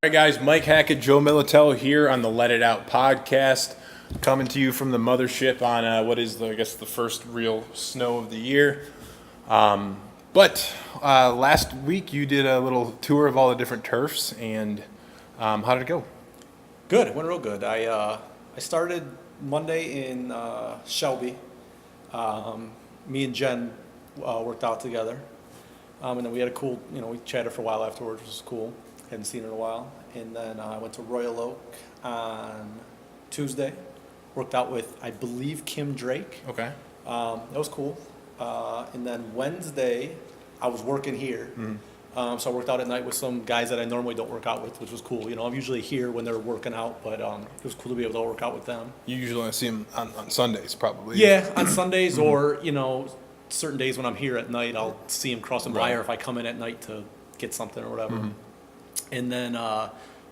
All right, guys, Mike Hackett, Joe Militello here on the Let It Out podcast, coming to you from the mothership on what is, I guess, the first real snow of the year. But last week you did a little tour of all the different turfs, and how did it go? Good. It went real good. I started Monday in Shelby. Me and Jen worked out together, and then we had a cool. We chatted for a while afterwards, which was cool. Hadn't seen her in a while. And then I went to Royal Oak on Tuesday. Worked out with, I believe, Kim Drake. Okay. That was cool. And then Wednesday, I was working here. Mm-hmm. So I worked out at night with some guys that I normally don't work out with, which was cool. I'm usually here when they're working out, but it was cool to be able to work out with them. You usually only see them on Sundays, probably. Yeah, on Sundays or, certain days when I'm here at night, I'll see them crossing by, or if I come in at night to get something or whatever. Mm-hmm. And then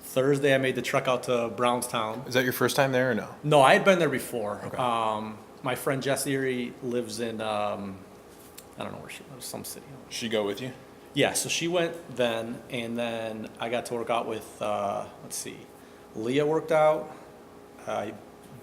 Thursday, I made the trek out to Brownstown. Is that your first time there or no? No, I had been there before. Okay. My friend Jess Erie lives in, I don't know where she lives, some city. She go with you? Yeah, so she went then, and then I got to work out with, Leah worked out.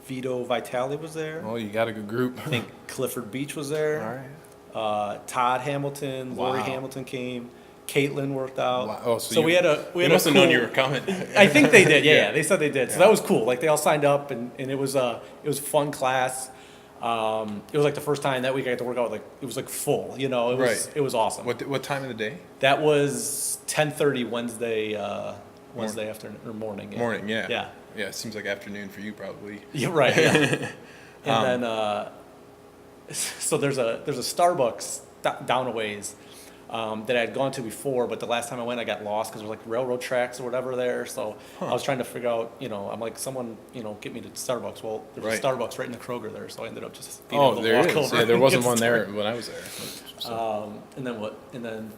Vito Vitale was there. Well, you got a good group. I think Clifford Beach was there. All right. Todd Hamilton, Lori Wow. Hamilton came. Caitlin worked out. Wow. Oh, so we had a They must have known you were coming. I think they did. Yeah, they said they did. So Yeah. that was cool. Like they all signed up, and it was a fun class. It was like the first time that week I got to work out. Like it was like full. It was Right. it was awesome. What time of the day? That was 10:30 Wednesday afternoon or morning. Yeah. Morning, yeah. Yeah. Yeah, it seems like afternoon for you probably. Yeah. Right. Yeah. And then so there's a Starbucks down a ways. That I had gone to before, but the last time I went, I got lost because there was like railroad tracks or whatever there. So I was trying to figure out, I'm like, someone, get me to Starbucks. Well, there's Right. a Starbucks right in the Kroger there, so I ended up just being Oh, able to there walk is. over. Yeah, there and wasn't get one started. there when I was there. So. And then what? And then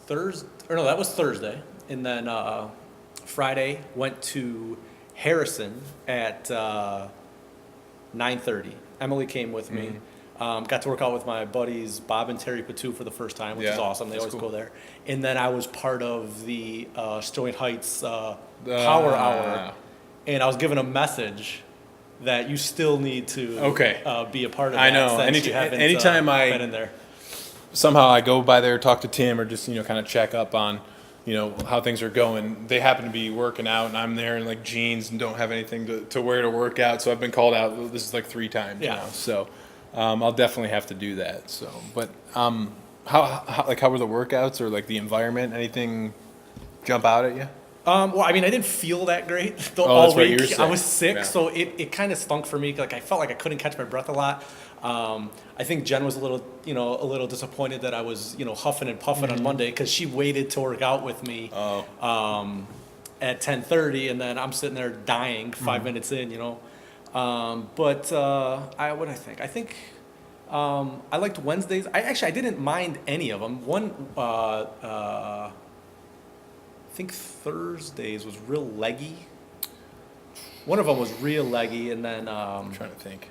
Thursday, or no, that was Thursday. And then Friday went to Harrison at 9:30. Emily came with me. Got to work out with my buddies Bob and Terry Patu for the first time, which is Yeah, awesome. They that's always cool. go there. And then I was part of the Sterling Heights Power Hour, and I was given a message that you still need to be a part of that. I know. Since you haven't, Anytime been in there. Somehow I go by there, talk to Tim, or just kind of check up on how things are going. They happen to be working out, and I'm there in like jeans and don't have anything to wear to work out. So I've been called out. This is like 3 times Yeah. now. So I'll definitely have to do that. So, but how were the workouts or like the environment? Anything jump out at you? Well, I mean, I didn't feel that great Oh, all that's right, week. you were sick. I was sick, Yeah. so it kind of stunk for me. Like I felt like I couldn't catch my breath a lot. I think Jen was a little disappointed that I was, huffing and puffing on Monday because she waited to work out with me at 10:30, and then I'm sitting there dying 5 minutes in, But what I think? I think I liked Wednesdays. I didn't mind any of them. One, I think Thursdays was real leggy. One of them was real leggy, and then I'm trying to think.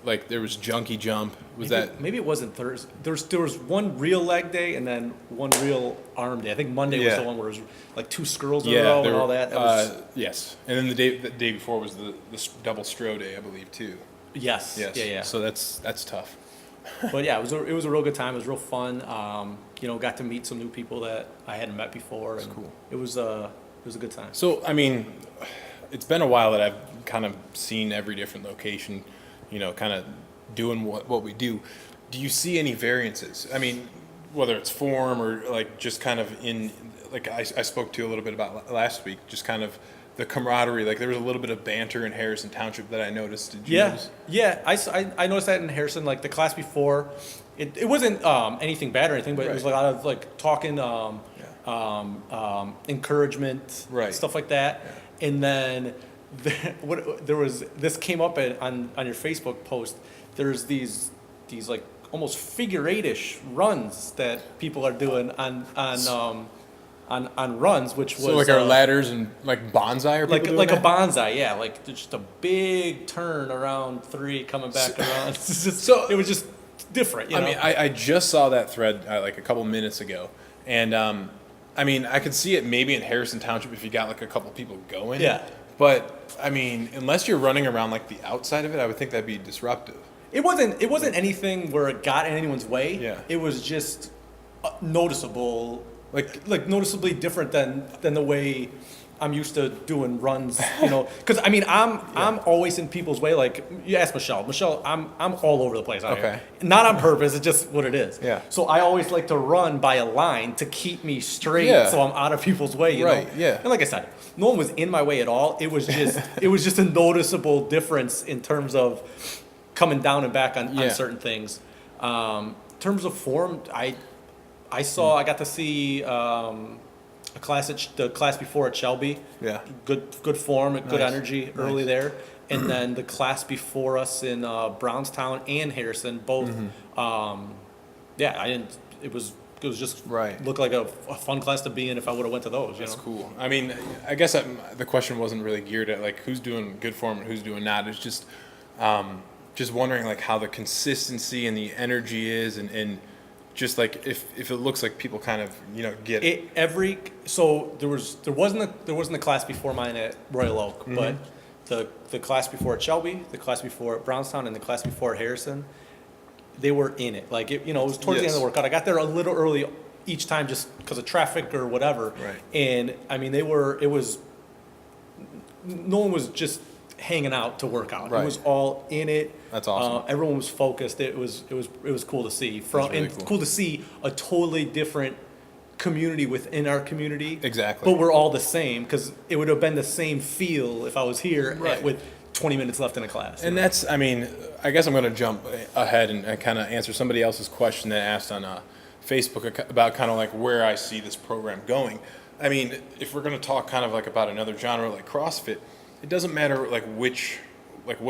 Like there was Junkie Jump. maybe it wasn't Thursday. There was one real leg day and then one real arm day. I think Monday was Yeah. the one where it was like 2 skirls in a row and all that. That was, yes. And then the day before was the double Stro day, I believe, too. yes. Yes. Yeah. So that's tough. But yeah, it was a real good time. It was real fun. Got to meet some new people that I hadn't met before. And cool. It was a good time. So, I mean, it's been a while that I've kind of seen every different location, kind of doing what we do. Do you see any variances? I mean, whether it's form or like just kind of in, like I spoke to you a little bit about last week, just kind of the camaraderie. Like there was a little bit of banter in Harrison Township that I noticed. Did you notice? Yeah. I noticed that in Harrison, like the class before, it wasn't anything bad or anything, but it was a lot of like talking, encouragement, Right. stuff like that. Yeah. And then this came up on your Facebook post. There's these like almost figure eight-ish runs that people are doing on runs, which was So like our ladders and like bonsai or like a bonsai, yeah, like just a big turn around 3 coming back around. It's just, it was just different. I mean, I just saw that thread like a couple minutes ago, and I mean, I could see it maybe in Harrison Township if you got like a couple people going. Yeah. But I mean, unless you're running around like the outside of it, I would think that'd be disruptive. It wasn't anything where it got in anyone's way. Yeah. It was just noticeable, Like- noticeably different than the way I'm used to doing runs. You know, because I mean, I'm always in people's way. Like you ask Michelle. Michelle, I'm all over the place out Okay. here. Not on purpose. It's just what it is. Yeah. So I always like to run by a line to keep me straight, Yeah. so I'm out of people's way. You Right, know? yeah. And like I said, no one was in my way at all. It was just a noticeable difference in terms of coming down and back on Yeah. certain things. In terms of form, I got to see a class the class before at Shelby. Yeah. Good form, good Nice. energy early there, and then the class before us in Brownstown and Harrison both. Yeah, I didn't. It was just Right. looked like a fun class to be in if I would have went to those. You That's know? cool. I mean, I guess the question wasn't really geared at like who's doing good form and who's doing not. It's just wondering like how the consistency and the energy is, and just like if it looks like people kind of get it. So there wasn't the class before mine at Royal Oak, but the class before at Shelby, the class before at Brownstown, and the class before at Harrison, they were in it. Like it was towards the end of the workout. I got there a little early each time just because of traffic or whatever. Right. And I mean, no one was just hanging out to work out. Right. It was all in it. That's awesome. Everyone was focused. It was cool to see. really cool. Cool to see a totally different community within our community. Exactly. But we're all the same because it would have been the same feel if I was here Right. with 20 minutes left in a class. And that's, I mean, I guess I'm going to jump ahead and kind of answer somebody else's question that asked on Facebook about kind of like where I see this program going. I mean, if we're going to talk kind of like about another genre like CrossFit, it doesn't matter like which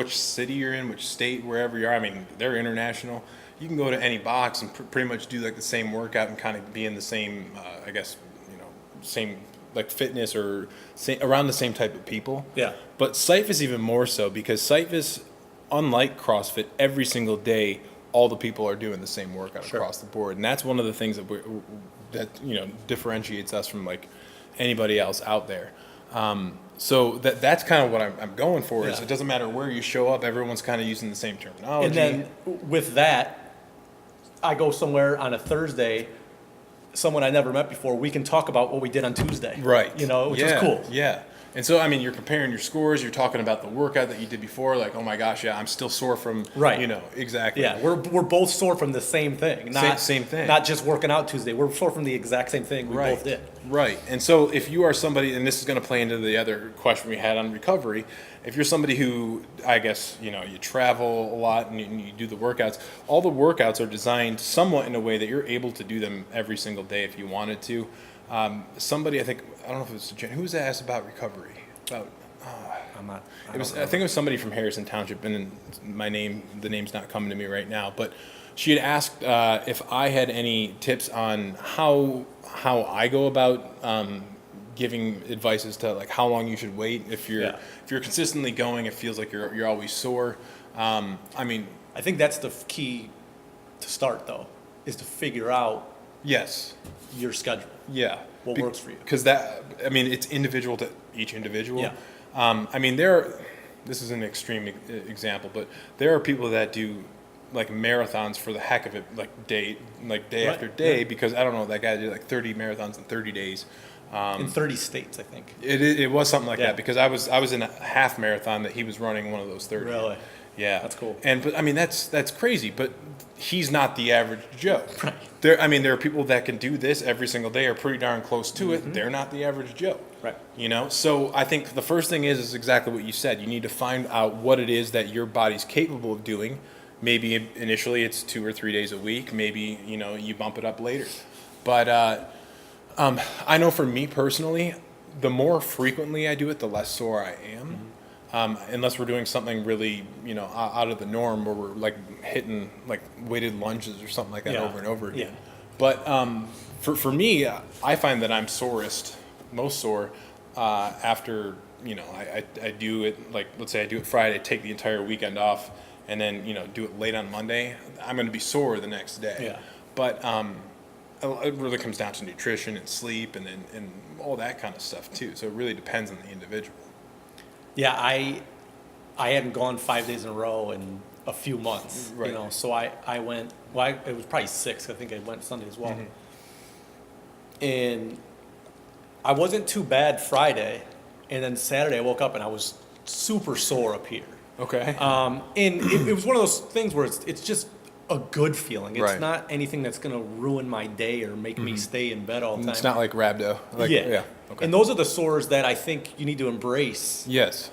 city you're in, which state, wherever you are. I mean, they're international. You can go to any box and pretty much do like the same workout and kind of be in the same, I guess, same like fitness or around the same type of people. Yeah. But Cyphus even more so because Cyphus, unlike CrossFit, every single day, all the people are doing the same workout Sure. across the board, and that's one of the things that differentiates us from like anybody else out there. So that's kind of what I'm going for. Is Yeah. it doesn't matter where you show up, everyone's kind of using the same terminology. And then with that, I go somewhere on a Thursday, someone I never met before, we can talk about what we did on Tuesday. Right. Which yeah, is cool. Yeah. And so, I mean, you're comparing your scores, you're talking about the workout that you did before, like, oh my gosh, yeah, I'm still sore from, Right. Exactly. Yeah, we're both sore from the same thing. Same thing. Not just working out Tuesday. We're sore from the exact same thing we both did. Right. And so if you are somebody, and this is going to play into the other question we had on recovery, if you're somebody who, I guess, you travel a lot and you do the workouts, all the workouts are designed somewhat in a way that you're able to do them every single day if you wanted to. Somebody, I don't know if it was Jen, who was asked about recovery? About I think it was somebody from Harrison Township, and the name's not coming to me right now, but she had asked if I had any tips on how I go about giving advice as to like how long you should wait if you're consistently going. It feels like you're always sore. I mean, I think that's the key to start though, is to figure out yes, your schedule. yeah, What works for you? Because it's individual to each individual. Yeah. I mean, this is an extreme example, but there are people that do like marathons for the heck of it, like day Right, after day, yeah. because I don't know, that guy did like 30 marathons in 30 days. In 30 states, I think. It was something like Yeah. that because I was in a half marathon that he was running one of those 30. Really? Yeah. That's cool. But I mean, that's crazy, but he's not the average Joe. Right. There are people that can do this every single day, are pretty darn close to it. They're not the average Joe. Right. So I think the first thing is exactly what you said. You need to find out what it is that your body's capable of doing. Maybe initially it's 2 or 3 days a week. Maybe, you bump it up later. But I know for me personally, the more frequently I do it, the less sore I am. Unless we're doing something really, out of the norm where we're like hitting like weighted lunges or something like that over and over again. Yeah. But for me, I find that I'm most sore after, I do it, like, let's say I do it Friday, take the entire weekend off, and then, do it late on Monday. I'm going to be sore the next day. Yeah. But it really comes down to nutrition and sleep and all that kind of stuff too. So it really depends on the individual. Yeah, I hadn't gone 5 days in a row in a few months, Right. you know, so I went, well, it was probably 6, I think I went Sunday as well. And I wasn't too bad Friday, and then Saturday I woke up and I was super sore up here. Okay. And it was one of those things where it's just a good feeling. It's Right. not anything that's gonna ruin my day or make me stay in bed all the time. It's not like rhabdo. Like, yeah. Okay. And those are the sores that I think you need to embrace. Yes.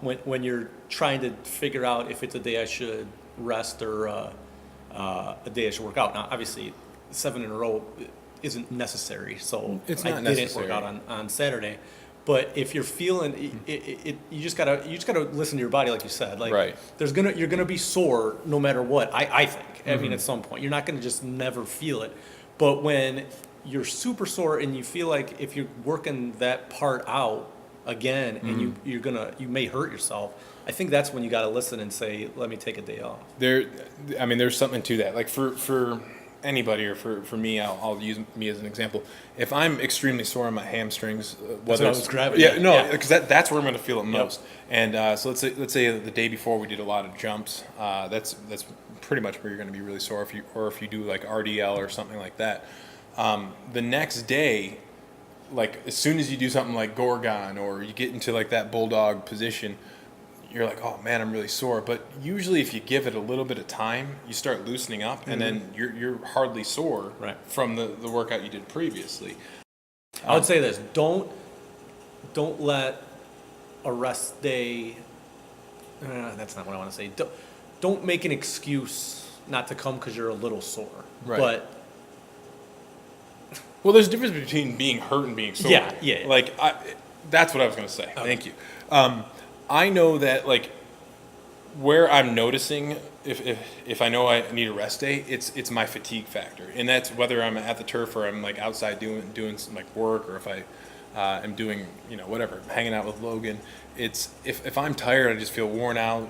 When you're trying to figure out if it's a day I should rest or a day I should work out. Now, obviously, 7 in a row isn't necessary, so It's I not didn't necessary. work out on Saturday. But if you're feeling it, you just gotta listen to your body, like you said. Like Right. you're gonna be sore no matter what. I think. I mean, at some point, you're not gonna just never feel it. But when you're super sore and you feel like if you're working that part out again and you may hurt yourself, I think that's when you got to listen and say, let me take a day off. There's something to that. Like for anybody or for me, I'll use me as an example. If I'm extremely sore on my hamstrings, what I was grabbing yeah, at. no, Yeah. because that's where I'm going to feel it most. And so let's say the day before we did a lot of jumps. That's pretty much where you're going to be really sore if you do like RDL or something like that. The next day, like as soon as you do something like Gorgon or you get into like that bulldog position, you're like, oh man, I'm really sore. But usually if you give it a little bit of time, you start loosening up and then you're hardly sore Right. from the workout you did previously. I would say this: don't let a rest day. That's not what I want to say. Don't make an excuse not to come because you're a little sore. Right. But Well, there's a difference between being hurt and being sore. Yeah. Like, that's what I was going to say. Okay. Thank you. I know that, like, where I'm noticing if I know I need a rest day, it's my fatigue factor. And that's whether I'm at the turf or I'm, like, outside doing some, like, work or if I am doing, whatever, hanging out with Logan. It's if I'm tired, I just feel worn out,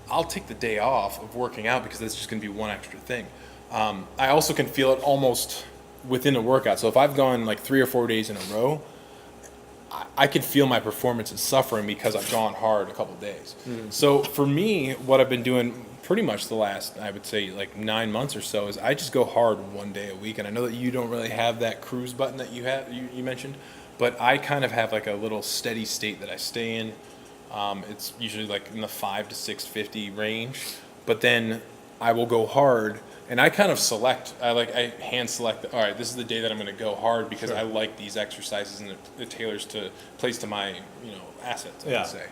I'll take the day off of working out because that's just going to be one extra thing. I also can feel it almost within a workout. So if I've gone like 3 or 4 days in a row, I can feel my performance is suffering because I've gone hard a couple days. So for me, what I've been doing pretty much the last, I would say like 9 months or so, is I just go hard one day a week. And I know that you don't really have that cruise button that you mentioned, but I kind of have like a little steady state that I stay in. It's usually like in the 5 to 650 range, but then I will go hard. And I kind of select, I hand select, all right, this is the day that I'm going to go hard because Sure. I like these exercises and it tailors plays to my, assets, I Yeah. would say.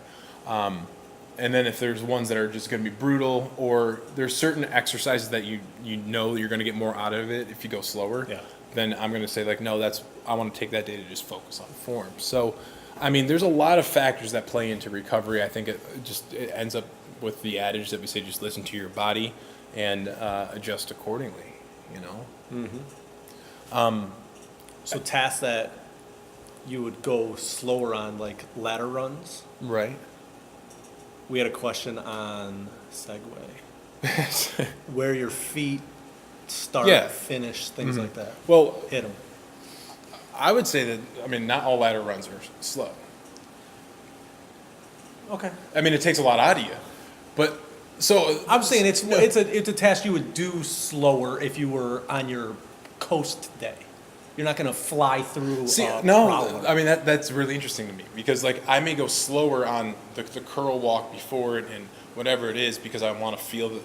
And then if there's ones that are just going to be brutal or there's certain exercises that you know you're going to get more out of it if you go slower, Yeah. then I'm going to say like, no, I want to take that day to just focus on form. So, I mean, there's a lot of factors that play into recovery. I think it ends up with the adage that we say, just listen to your body and adjust accordingly, so tasks that you would go slower on, like ladder runs. Right. We had a question on Segway, where your feet start, Yeah. finish, things like that. Well, Hit them. I would say that, not all ladder runs are slow. Okay. It takes a lot out of you. But, so... I'm saying it's a task you would do slower if you were on your coast day. You're not going to fly through. See, a no, problem. that's really interesting to me because like I may go slower on the curl walk before it and whatever it is because I want to feel the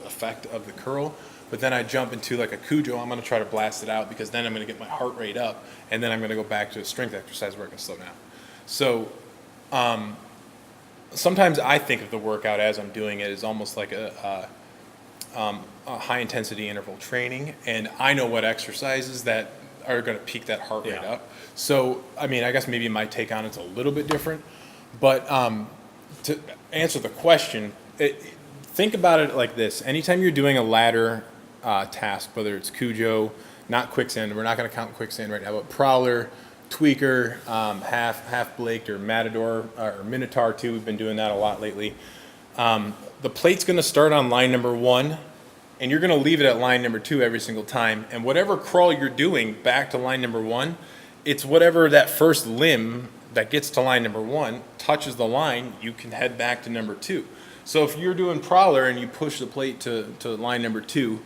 effect of the curl, but then I jump into like a Cujo, I'm going to try to blast it out because then I'm going to get my heart rate up and then I'm going to go back to a strength exercise where I can slow down. So sometimes I think of the workout as I'm doing it as almost like a high intensity interval training, and I know what exercises that are going to peak that heart rate Yeah. up. So, I guess maybe my take on it's a little bit different, but to answer the question, think about it like this. Anytime you're doing a ladder task, whether it's Cujo, not quicksand, we're not going to count quicksand right now, but prowler, tweaker, half blaked or matador or minotaur too, we've been doing that a lot lately. The plate's going to start on line number 1 and you're going to leave it at line number 2 every single time. And whatever crawl you're doing back to line number 1, it's whatever that first limb that gets to line number 1 touches the line, you can head back to number 2. So if you're doing prowler and you push the plate to line number 2,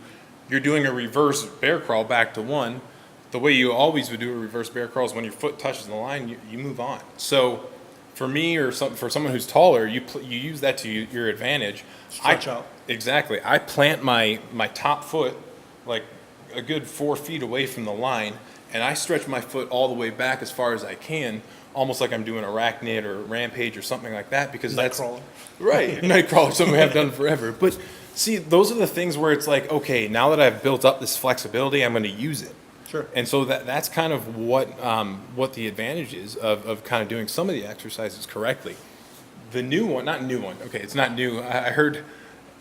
you're doing a reverse bear crawl back to 1. The way you always would do a reverse bear crawl is when your foot touches the line, you move on. So for me or for someone who's taller, you use that to your advantage. Stretch out. Exactly. I plant my top foot like a good 4 feet away from the line, and I stretch my foot all the way back as far as I can, almost like I'm doing arachnid or rampage or something like that, because that's Nightcrawler. right. Nightcrawler, something we have done forever. But see, those are the things where it's like, okay, now that I've built up this flexibility, I'm going to use it. Sure. And so that's kind of what the advantage is of kind of doing some of the exercises correctly. The new one, not new one. Okay, it's not new. I heard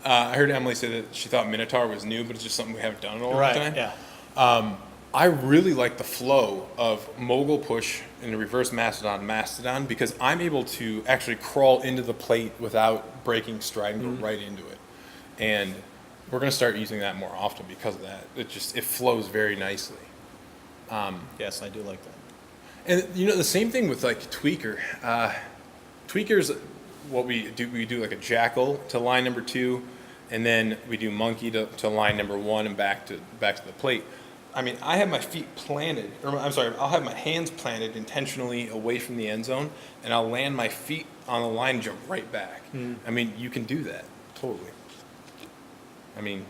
Emily say that she thought Minotaur was new, but it's just something we haven't done in a long time. Right, yeah. I really like the flow of mogul push in the reverse mastodon because I'm able to actually crawl into the plate without breaking stride and go right into it. And we're going to start using that more often because of that. It flows very nicely. Yes, I do like that. And the same thing with like tweaker. Tweaker's what we do like a jackal to line number 2, and then we do monkey to line number 1 and back to the plate. I mean, I have my feet planted, or I'm sorry, I'll have my hands planted intentionally away from the end zone, and I'll land my feet on the line and jump right back. I mean, you can do that totally. I mean,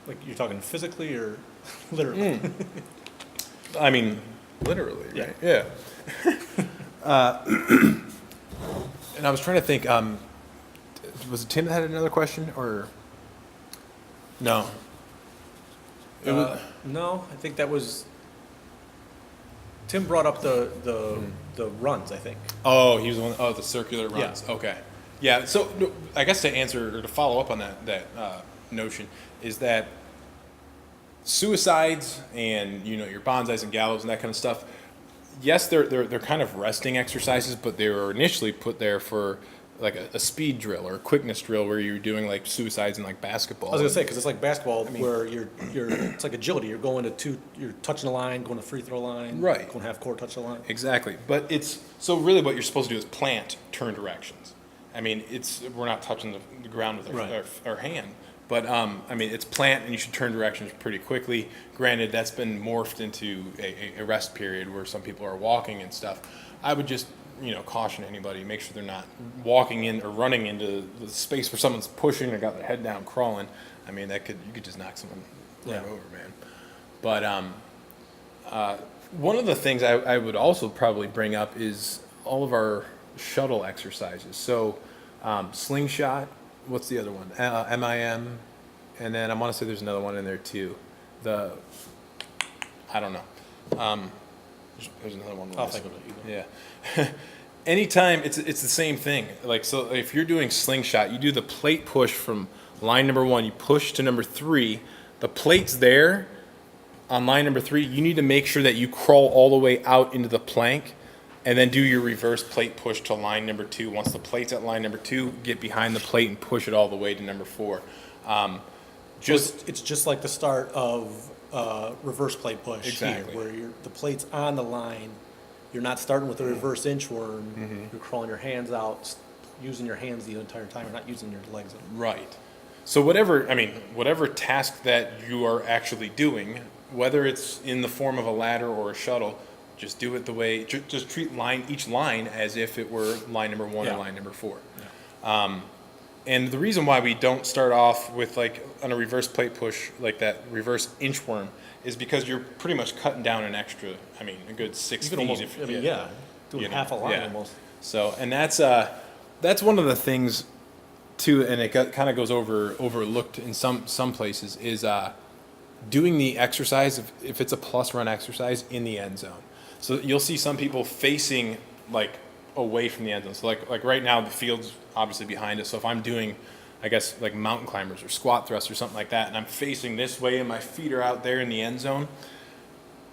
Like, you're talking physically or literally? I mean, literally, Yeah. right? Yeah. And I was trying to think, was it Tim that had another question, or? No. No, I think that was, Tim brought up the runs, I think. Oh, he was the one, the circular Yeah. runs. Okay. Yeah, so no, I guess to answer, or to follow up on that notion, is that suicides and, your bonsais and gallows and that kind of stuff, yes, they're kind of resting exercises, but they were initially put there for like a speed drill or a quickness drill where you're doing like suicides in like basketball. I was gonna say, because it's like basketball where you're it's like agility. You're going to you're touching the line, going to free throw line, Right. Going half court, touch the line. Exactly. But so really what you're supposed to do is plant turn directions. I mean, we're not touching the ground with Right. our hand. But, I mean, it's plant, and you should turn directions pretty quickly. Granted, that's been morphed into a rest period where some people are walking and stuff. I would just, caution anybody, make sure they're not walking in or running into the space where someone's pushing and got their head down crawling. I mean, you could just knock someone right Yeah. over, man. But one of the things I would also probably bring up is all of our shuttle exercises. So slingshot, what's the other one? MIM, and then I want to say there's another one in there too. I don't know. There's another one. I'll think of it. Yeah. Anytime it's the same thing. Like, so if you're doing slingshot, you do the plate push from line number 1, you push to number 3, the plate's there on line number 3, you need to make sure that you crawl all the way out into the plank and then do your reverse plate push to line number 2. Once the plate's at line number 2, get behind the plate and push it all the way to number 4. It's just like the start of reverse plate push Exactly. here, where the plate's on the line. You're not starting with a reverse inchworm. You're crawling your hands out, using your hands the entire time. You're not using your legs. Right. So whatever task that you are actually doing, whether it's in the form of a ladder or a shuttle, just do it the way, just treat each line as if it were line number 1 Yeah. or line number 4. And the reason why we don't start off with like on a reverse plate push, like that reverse inchworm, is because you're pretty much cutting down an extra, a good 6 You feet. could almost, doing half a line yeah. almost. So, and that's one of the things too, and it kind of goes overlooked in some places, is doing the exercise, if it's a plus run exercise, in the end zone. So you'll see some people facing like away from the end zone. So like right now the field's obviously behind us. So if I'm doing, I guess, like mountain climbers or squat thrusts or something like that, and I'm facing this way and my feet are out there in the end zone,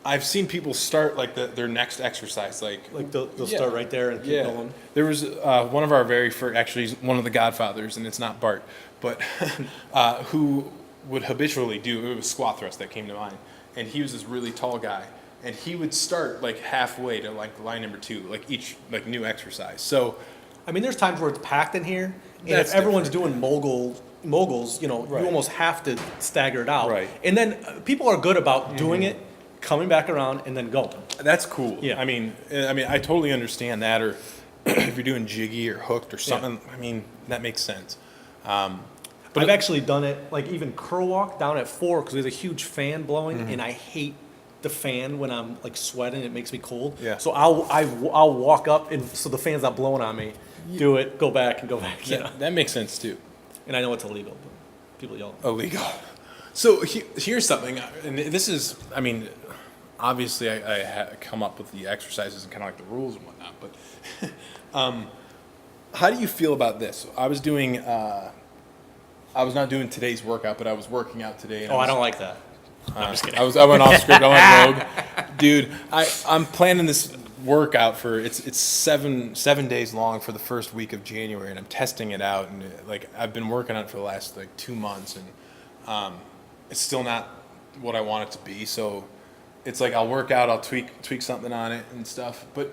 I've seen people start like their next exercise, like They'll Yeah. start right there and keep yeah. going. There was one of our very first, actually he's one of the Godfathers, and it's not Bart, but who would habitually do, it was squat thrust that came to mind, and he was this really tall guy, and he would start like halfway to like line number 2, like each like new exercise. So I mean, there's times where it's packed in here, and That's if everyone's different. doing moguls, you know, Right. you almost have to stagger it out. Right. And then people are good about doing it, coming back around, and then going. that's cool. Yeah. I mean, I totally understand that. Or if you're doing jiggy or hooked or something, I mean, that makes sense. But I've actually done it, like even curl walk down at 4, because there's a huge fan blowing, Mm-hmm. and I hate the fan when I'm like sweating. It makes me cold. Yeah. So I'll walk up, and so the fan's not blowing on me. Do it, go back, and go back. You know? That makes sense too. And I know it's illegal, but people yell. Illegal. So here's something, and this is, I mean, obviously I come up with the exercises and kind of like the rules and whatnot, but how do you feel about this? I was not doing today's workout, but I was working out today. And Oh, I don't like that. No, I'm just kidding. I went off script. I went rogue, dude. I'm planning this workout for it's 7 days long for the first week of January, and I'm testing it out. And like I've been working on it for the last like 2 months, and it's still not what I want it to be. So it's like I'll work out, I'll tweak something on it and stuff. But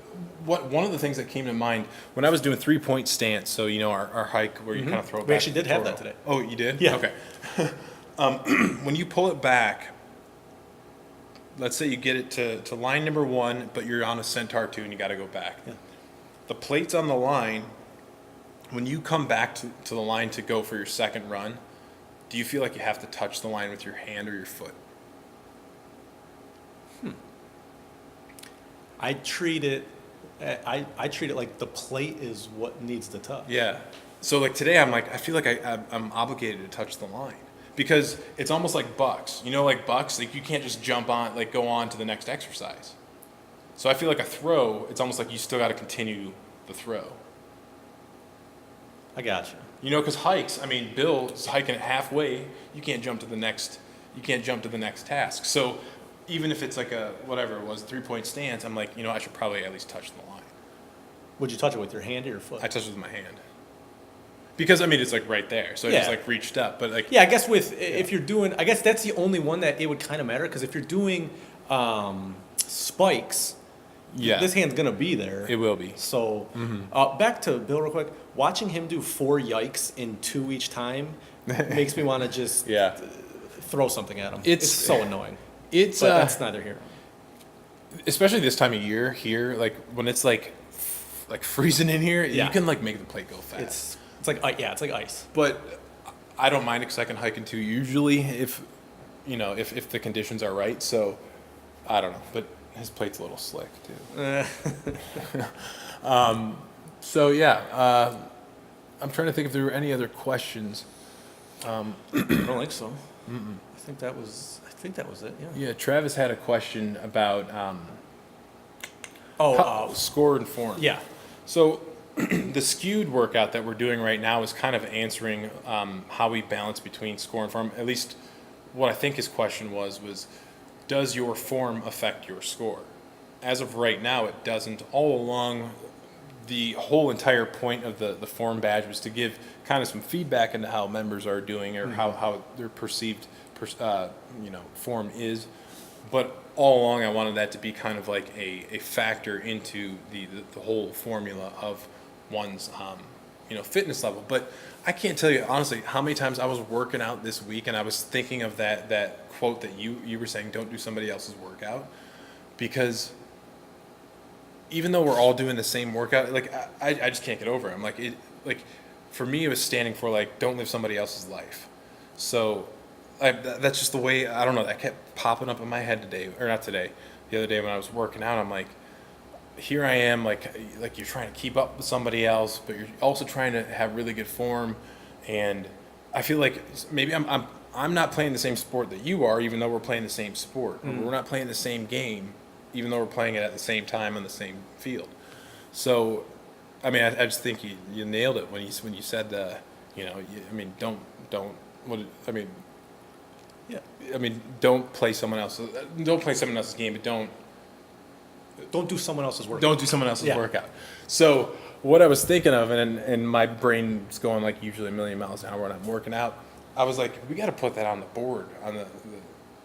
one of the things that came to mind when I was doing 3-point stance, so you know our hike where you kind of throw it back. We actually did have forward. that today. Oh, you did? Yeah. Okay. When you pull it back, let's say you get it to line number 1, but you're on a centaur 2 and you got to go back. Yeah. The plate's on the line. When you come back to the line to go for your second run, do you feel like you have to touch the line with your hand or your foot? I treat it like the plate is what needs to touch. Yeah. So like today, I'm like, I feel like I'm obligated to touch the line because it's almost like bucks. You know, like bucks, like you can't just jump on, like go on to the next exercise. So I feel like a throw, it's almost like you still got to continue the throw. I got you. You know, because hikes, I mean, Bill's hiking it halfway, you can't jump to the next task. So even if it's like a, whatever it was, 3-point stance, I'm like, you know, I should probably at least touch the line. Would you touch it with your hand or your foot? I touched it with my hand. Because, I mean, it's like right there. So I just Yeah. like reached up. But like, Yeah, I guess if you're doing, I guess that's the only one that it would kind of matter, because if you're doing spikes, yeah, this hand's gonna be there. it will be. So, back to Bill real quick. Watching him do 4 yikes in 2 each time makes me want to just Yeah. throw something at him. It's- It's so annoying. It's, But that's neither here. especially this time of year here, like when it's like freezing in here, Yeah. you can like make the plate go fast. It's like it's like ice. But I don't mind a second hiking too. Usually, if you know, if the conditions are right. So I don't know, but his plate's a little slick too. So yeah, I'm trying to think if there were any other questions. I don't think so. I think that was it. Yeah. Yeah, Travis had a question about Oh, score and form. yeah. So the skewed workout that we're doing right now is kind of answering how we balance between score and form. At least what I think his question was does your form affect your score? As of right now, it doesn't. All along, the whole entire point of the form badge was to give kind of some feedback into how members are doing or how their perceived form is. But all along, I wanted that to be kind of like a factor into the whole formula of one's fitness level. But I can't tell you honestly how many times I was working out this week and I was thinking of that quote that you were saying, don't do somebody else's workout, because even though we're all doing the same workout, like I just can't get over it. I'm like for me it was standing for like don't live somebody else's life. So that's just the way, I don't know, that kept popping up in my head today, or not today, the other day when I was working out. I'm like, here I am, like you're trying to keep up with somebody else, but you're also trying to have really good form, and I feel like maybe I'm not playing the same sport that you are, even though we're playing the same sport. Or we're not playing the same game, even though we're playing it at the same time on the same field. So, I mean, I just think you nailed it when you said don't play someone else's. Don't play someone else's game, but don't do someone else's work. do someone else's Yeah. workout. So what I was thinking of, and my brain's going like usually a million miles an hour when I'm working out. I was like, we got to put that on the board, on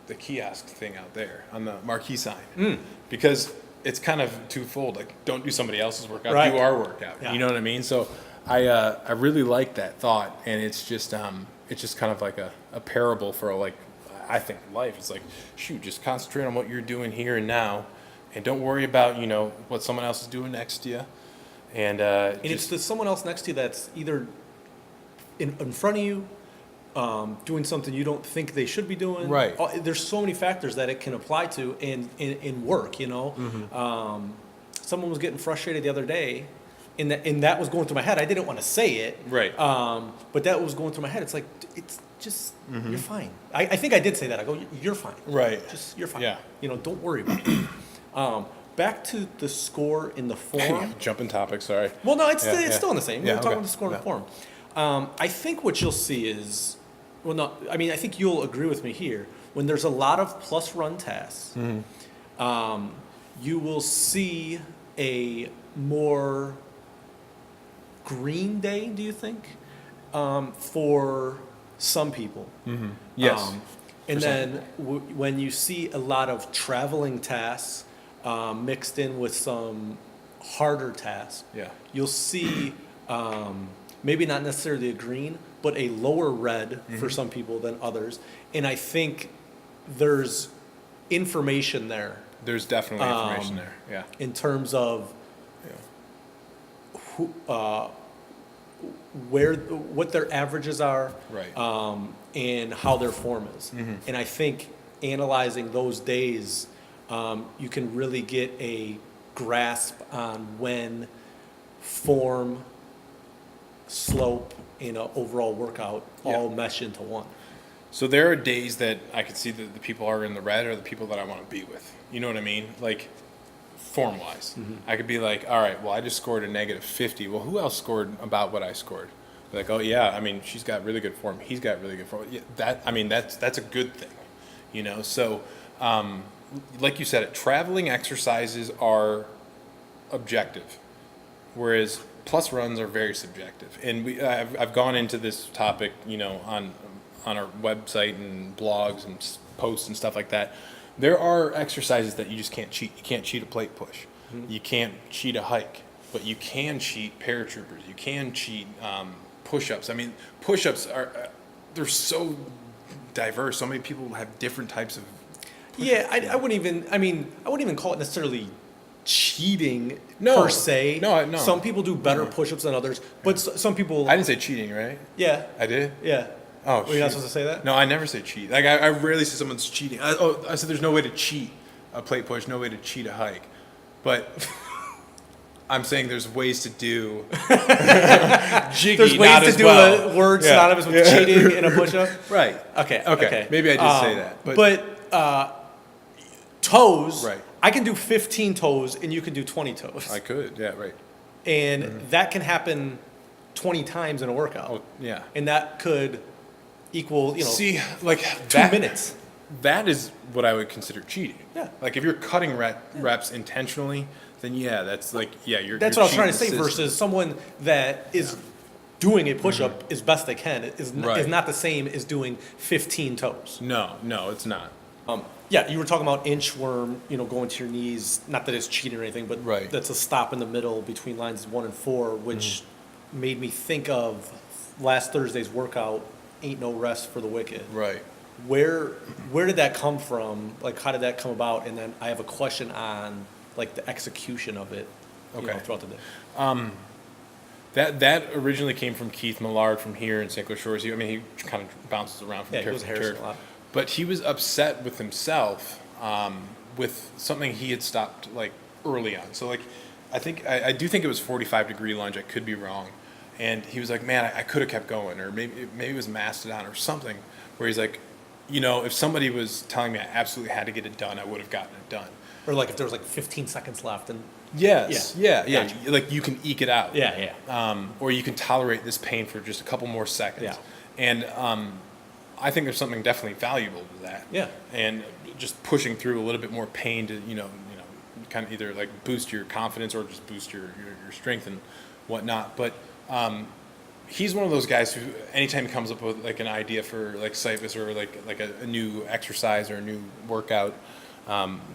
the kiosk thing out there, on the marquee sign. Because it's kind of twofold. Like, don't do somebody else's workout, Right. do our workout. Yeah. You know what I mean? So I really like that thought, and it's just kind of like a parable for, like, I think life. It's like, shoot, just concentrate on what you're doing here and now, and don't worry about, you know, what someone else is doing next to you. And It's the someone else next to you that's either in front of you, doing something you don't think they should be doing. Right. There's so many factors that it can apply to in work, you know. Someone was getting frustrated the other day, and that was going through my head. I didn't want to say it. Right. But that was going through my head. It's like, it's just, you're fine. I think I did say that. I go, you're fine. Right. Just, you're fine. Yeah. You know, don't worry about it. Back to the score in the form. Jumping topics, sorry. Well, no, it's Yeah, still in the same. Yeah, We're talking okay. about the score in Yeah. the form. I think what you'll see is, well, no, I mean, I think you'll agree with me here. When there's a lot of plus run tasks, you will see a more green day, do you think, for some people? Yes. And then when you see a lot of traveling tasks mixed in with some harder tasks, Yeah. you'll see maybe not necessarily a green, but a lower red for some people than others. And I think there's information there There's definitely information there. Yeah. in terms of Yeah. who, what their averages are, Right. and how their form is. And I think analyzing those days, you can really get a grasp on when form, slope, and an overall workout all mesh into one. So there are days that I could see that the people are in the red are the people that I want to be with. You know what I mean? Like, form-wise. I could be like, all right, well, I just scored a negative 50. Well, who else scored about what I scored? Like, oh, yeah, I mean, she's got really good form. He's got really good form. Yeah, that's a good thing, you know? So, like you said, traveling exercises are objective, whereas plus runs are very subjective. And I've gone into this topic, you know, on our website and blogs and posts and stuff like that. There are exercises that you just can't cheat. You can't cheat a plate push. You can't cheat a hike, but you can cheat paratroopers. You can cheat push-ups. I mean, push-ups they're so diverse. So many people have different types of. Yeah, I wouldn't even call it necessarily cheating No. per se. No. Some people do better push-ups than others, but some people. I didn't say cheating, right? Yeah. I did? Yeah. Oh, Were you not shoot. supposed to say that? No, I never say cheat. Like, I rarely say someone's cheating. I said there's no way to cheat a plate push, no way to cheat a hike. But I'm saying there's ways to do jiggy, There's ways not to as do well. a word Yeah. synonymous with cheating in a push-up. Right. Okay. Maybe I did say that. But toes. Right. I can do 15 toes, and you can do 20 toes, I could, yeah, right. and that can happen 20 times in a workout, Oh, yeah. and that could equal, you know, See, like 2 that, minutes. That is what I would consider cheating. Yeah. Like if you're cutting reps intentionally, then yeah, that's like, yeah, you're. That's you're what I was trying to say. cheating the system. Versus someone that is doing a push-up as best they can is Right. not the same as doing 15 toes. No, it's not. Yeah, you were talking about inchworm, you know, going to your knees. Not that it's cheating or anything, but Right. that's a stop in the middle between lines 1 and 4, which made me think of last Thursday's workout. Ain't no rest for the wicked. Right. Where did that come from? Like, how did that come about? And then I have a question on like the execution of it. You know, Okay. throughout the day. That originally came from Keith Millard from here in St. Clair Shores. I mean, he kind of bounces around from Yeah, he turf goes to Harrison turf. a lot. But he was upset with himself with something he had stopped like early on. So like, I do think it was 45-degree lunge. I could be wrong. And he was like, man, I could have kept going, or maybe it was Mastodon or something. Where he's like, you know, if somebody was telling me I absolutely had to get it done, I would have gotten it done. Or like if there was like 15 seconds left and Yes. Yeah. Yeah. Gotcha. Like you can eke it out. yeah. Or you can tolerate this pain for just a couple more seconds. Yeah. And I think there's something definitely valuable to that. Yeah. And just pushing through a little bit more pain to, you know, kind of either like boost your confidence or just boost your strength and whatnot. But he's one of those guys who, anytime he comes up with like an idea for like Cyphus or like a new exercise or a new workout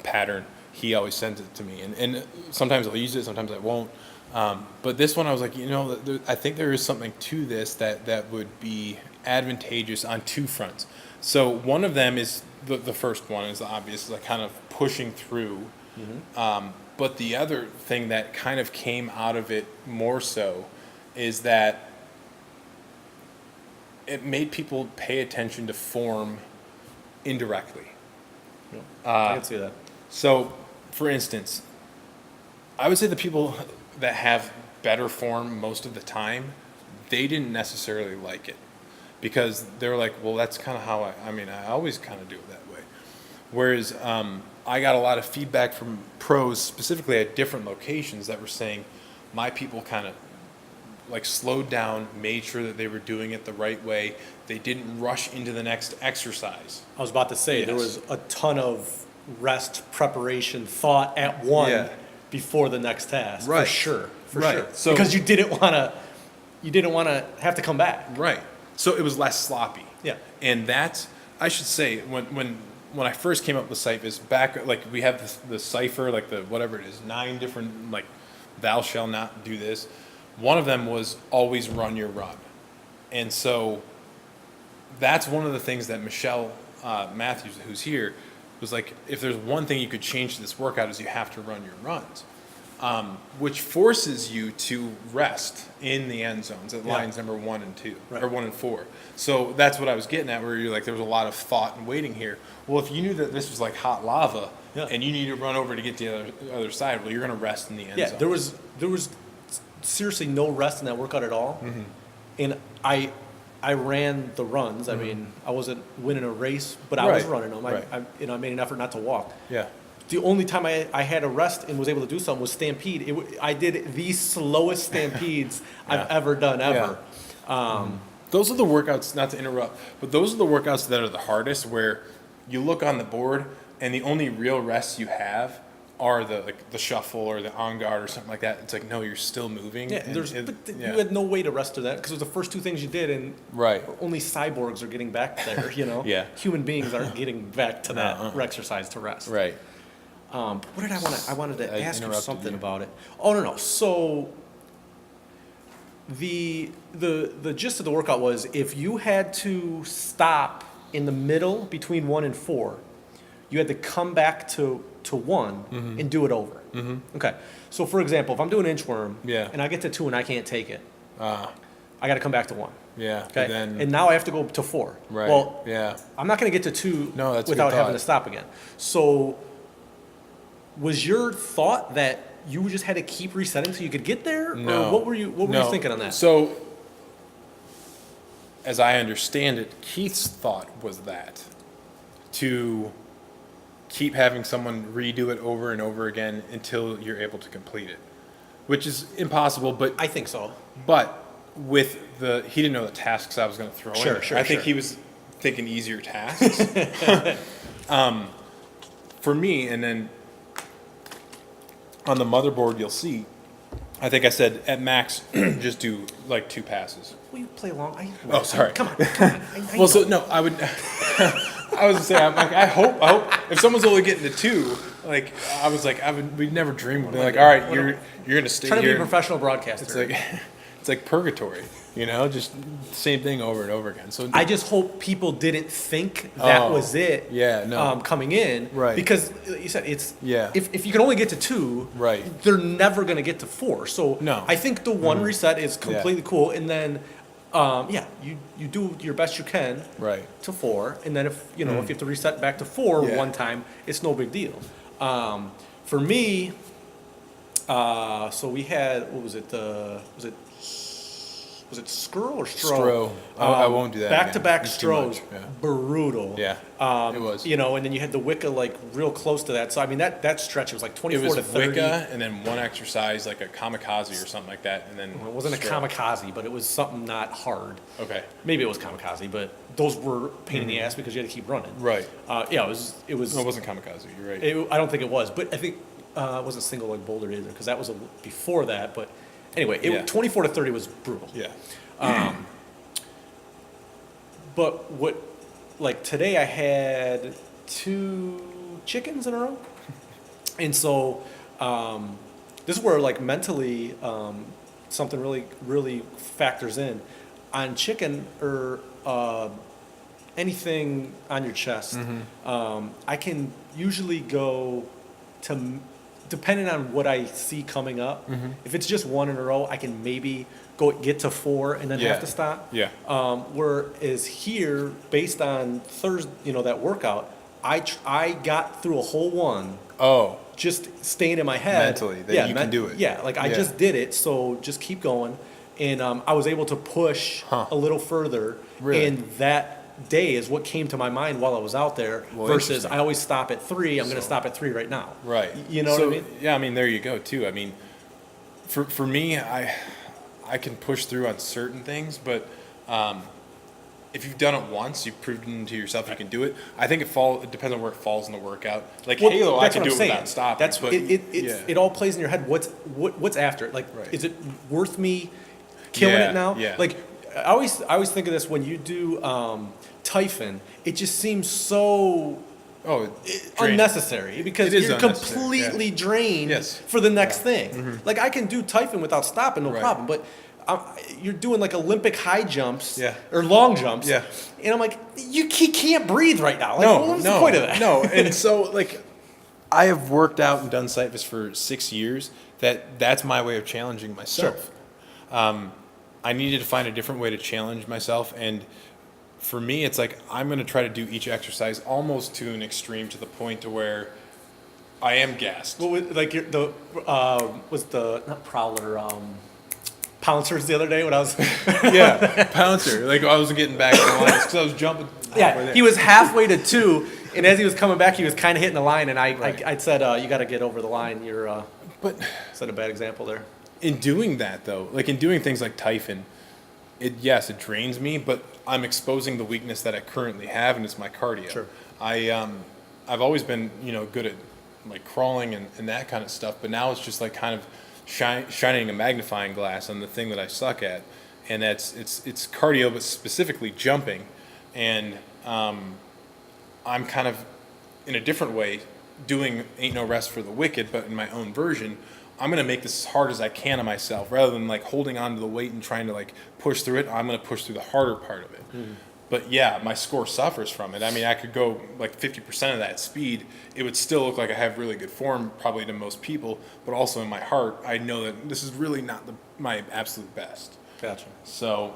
pattern, he always sends it to me. And sometimes I'll use it, sometimes I won't. But this one, I was like, I think there is something to this that would be advantageous on two fronts. So one of them is the first one is obvious, like kind of pushing through. But the other thing that kind of came out of it more so is that it made people pay attention to form indirectly. I can see that. So, for instance, I would say the people that have better form most of the time, they didn't necessarily like it because they were like, well, that's kind of how I always kind of do it that way. Whereas I got a lot of feedback from pros, specifically at different locations, that were saying my people kind of like slowed down, made sure that they were doing it the right way. They didn't rush into the next exercise. I was about to say, there Yes. was a ton of rest, preparation, thought at one Yeah. before the next task. Right. For sure. For Right. sure. So- because you didn't want to have to come back. Right. So it was less sloppy. Yeah. And that's, I should say, when I first came up with Cyphus, back, like we have the cipher, like the whatever it is, 9 different, like, thou shall not do this. One of them was always run your run. And so that's one of the things that Michelle Matthews, who's here, was like, if there's one thing you could change to this workout is you have to run your runs. Which forces you to rest in the end zones at Yeah. lines number 1 and 2, Right. or 1 and 4. So that's what I was getting at, where you're like, there was a lot of thought and waiting here. Well, if you knew that this was like hot lava, Yeah. and you need to run over to get to the other side, well, you're going to rest in the end Yeah, zone. there was seriously no rest in that workout at all. Mm-hmm. And I ran the runs. I mean, I wasn't winning a race, but I was Right. running them. Right. I made an effort not to walk. Yeah. The only time I had a rest and was able to do something was Stampede. I did the slowest Stampedes Yeah. I've ever done, ever. Those are the workouts, not to interrupt, but those are the workouts that are the hardest, where you look on the board and the only real rests you have are the shuffle or the on guard or something like that. It's like, no, you're still moving. Yeah, and you had no way to rest to that because it was the first two things you did, and Right. only cyborgs are getting back there. Yeah. Human beings aren't getting back to that exercise to rest. Right. What did I want to? I wanted to I ask you interrupted something you. about it. Oh no. So the gist of the workout was if you had to stop in the middle between 1 and 4, you had to come back to 1 and do it over. Okay. So for example, if I'm doing inchworm Yeah. and I get to 2 and I can't take it, Ah, I got to come back to 1. yeah. Okay. But then, And now I have to go to 4. right. Well, yeah. I'm not going to get to 2 No, that's a without good having thought. to stop again. So, was your thought that you just had to keep resetting so you could get there, No. or what were you No. thinking on that? So, as I understand it, Keith's thought was that to keep having someone redo it over and over again until you're able to complete it, which is impossible. But I think so. with he didn't know the tasks I was going to throw in. Sure, there. sure, I think sure. he was thinking easier tasks. For me, and then on the motherboard, you'll see. I think I said at max, just do like 2 passes. Will you play along? Oh, sorry. Come on. I Well, so no, I would. I was gonna say, I'm like, I hope if someone's only getting to 2, like I was like, we'd never dream of being like, all right, you're gonna stay trying to be a here. professional broadcaster. It's like it's like purgatory, just same thing over and over again. So I just hope people didn't think that Oh, was it. yeah, no. Coming in, Right. Because you said it's Yeah. If you can only get to 2, Right. they're never going to get to 4. So No. I think the 1 reset is completely cool, and then you do your best you can Right. to 4, and then if if you have to reset back to 4 Yeah. one time, it's no big deal. For me, so we had what was it? Was it Skrull or Stro? Stro. I won't do that again. Back-to-back It's too Stros, much, yeah. brutal. Yeah, it was. And then you had the Wicca like real close to that. So I mean that stretch was like It 24 was to 30. Wicca, and then one exercise like a kamikaze or something like that, and then It wasn't a Stro. kamikaze, but it was something not hard. Okay. Maybe it was kamikaze, but those were pain in the ass because you had to keep running. Right. Yeah, it was. No, it wasn't kamikaze. You're right. I don't think it was, but I think it wasn't single leg boulder either because that was before that. But anyway, Yeah. 24 to 30 was brutal. Yeah. But like today I had 2 chickens in a row. And so, this is where like mentally, something really factors in. On chicken or, anything on your chest, I can usually go to, depending on what I see coming up. If it's just 1 in a row, I can maybe get to 4 and then Yeah. have to stop. Yeah. Whereas here, based on Thursday, that workout, I got through a whole one Oh, just staying in my head. Mentally, that you can do it. Yeah, like I Yeah. just did it, so just keep going. And I was able to push Huh. a little further. Really? And that day is what came to my mind while I was out there. Well, Versus interesting. I always stop at 3. I'm going to So- stop at 3 right now. right. You know So, what I mean? Yeah, I mean, there you go, too. I mean, for me, I can push through on certain things, but if you've done it once, you've proven to yourself you can do it. I think it depends on where it falls in the workout. Like Well, Halo, I that's can what do I'm it saying. without stopping. That's but yeah. it all plays in your head. What's after it? Like, Right. is it worth me killing Yeah, it now? yeah. Like, I always think of this when you do Typhon. It just seems so Oh, draining. unnecessary because It is you're unnecessary, completely drained Yes. for the next thing. Like I can do Typhon without stopping, no Right. problem. But you're doing like Olympic high jumps Yeah. or long jumps. Yeah. And I'm like, he can't breathe right now. Like, No, what's no, the point of that? no. And so, like, I have worked out and done Cyphus for 6 years. That's my way of challenging myself. I needed to find a different way to challenge myself, and for me, it's like I'm going to try to do each exercise almost to an extreme, to the point to where I am gassed. What was, like was the not Prowler Pouncers the other day when I was Yeah, Pouncer. Like I wasn't getting back to the lines because I was jumping. halfway yeah there. he was halfway to 2 and as he was coming back he was kind of hitting the line and I Right. said you got to get over the line. You're But set a bad example there. in doing that, though, like in doing things like Typhon, it drains me, but I'm exposing the weakness that I currently have, and it's my cardio. Sure. I've always been, good at like crawling and that kind of stuff, but now it's just like kind of shining a magnifying glass on the thing that I suck at, and it's cardio, but specifically jumping, and I'm kind of in a different way doing Ain't No Rest for the Wicked, but in my own version. I'm going to make this as hard as I can on myself, rather than like holding on to the weight and trying to like push through it. I'm going to push through the harder part of it. But yeah, my score suffers from it. I mean, I could go like 50% of that speed. It would still look like I have really good form, probably to most people, but also in my heart, I know that this is really not my absolute best. Gotcha. So,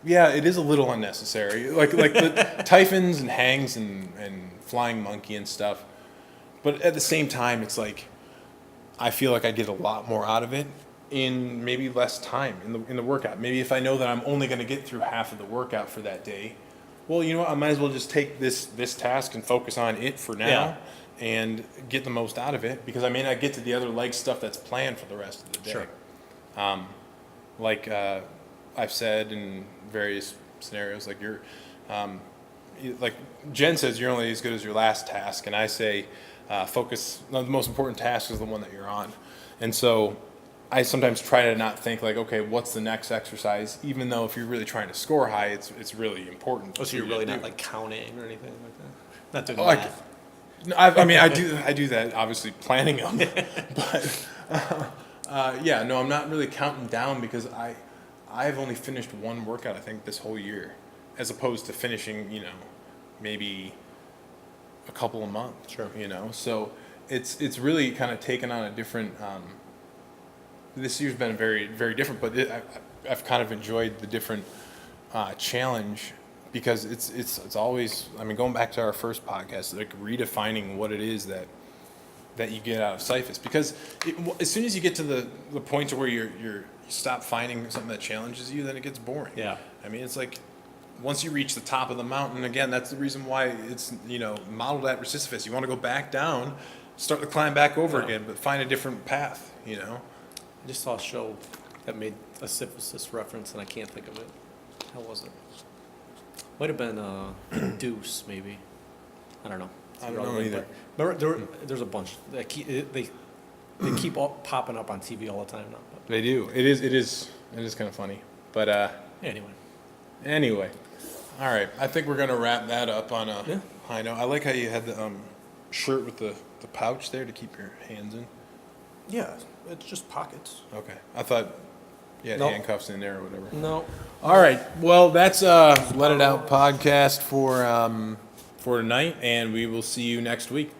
yeah, it is a little unnecessary. Like the Typhons and hangs and flying monkey and stuff. But at the same time, it's like I feel like I get a lot more out of it in maybe less time in the workout. Maybe if I know that I'm only going to get through half of the workout for that day, well, you know what? I might as well just take this task and focus on it for now. Yeah. And get the most out of it, because I may not get to the other leg stuff that's planned for the rest of the day. Sure. Like I've said in various scenarios, like like Jen says, you're only as good as your last task, and I say, focus. The most important task is the one that you're on, and so I sometimes try to not think like, okay, what's the next exercise? Even though if you're really trying to score high, it's really important. Oh, so for you're you to really do. not like counting or anything like that? Not doing Like, math. no, I mean, I do that, obviously planning them, but yeah, no, I'm not really counting down, because I've only finished one workout, I think, this whole year, as opposed to finishing, maybe a couple a month. Sure. So it's really kind of taken on a different. This year's been very, very different, but I've kind of enjoyed the different challenge, because it's always, I mean, going back to our first podcast, like redefining what it is that you get out of Cyphus, because as soon as you get to the point to where you stop finding something that challenges you, then it gets boring. Yeah. I mean, it's like once you reach the top of the mountain, again, that's the reason why it's modeled at Sisyphus. You want to go back down, start the climb back over again, but find a different path. I just saw a show that made a Sisyphus reference, and I can't think of it. How was it? Might have been Deuce, maybe. I don't know. It's I don't irrelevant, know either. but remember, there's a bunch that they keep all popping up on TV all the time now. But They do. It is kind of funny. But Anyway, all right. I think we're gonna wrap that up on a Yeah. high note. I like how you had the shirt with the pouch there to keep your hands in. yeah, it's just pockets. Okay. I thought you had Nope. handcuffs in there or whatever. No. All right. Well, that's Let It Out podcast for tonight, and we will see you next week.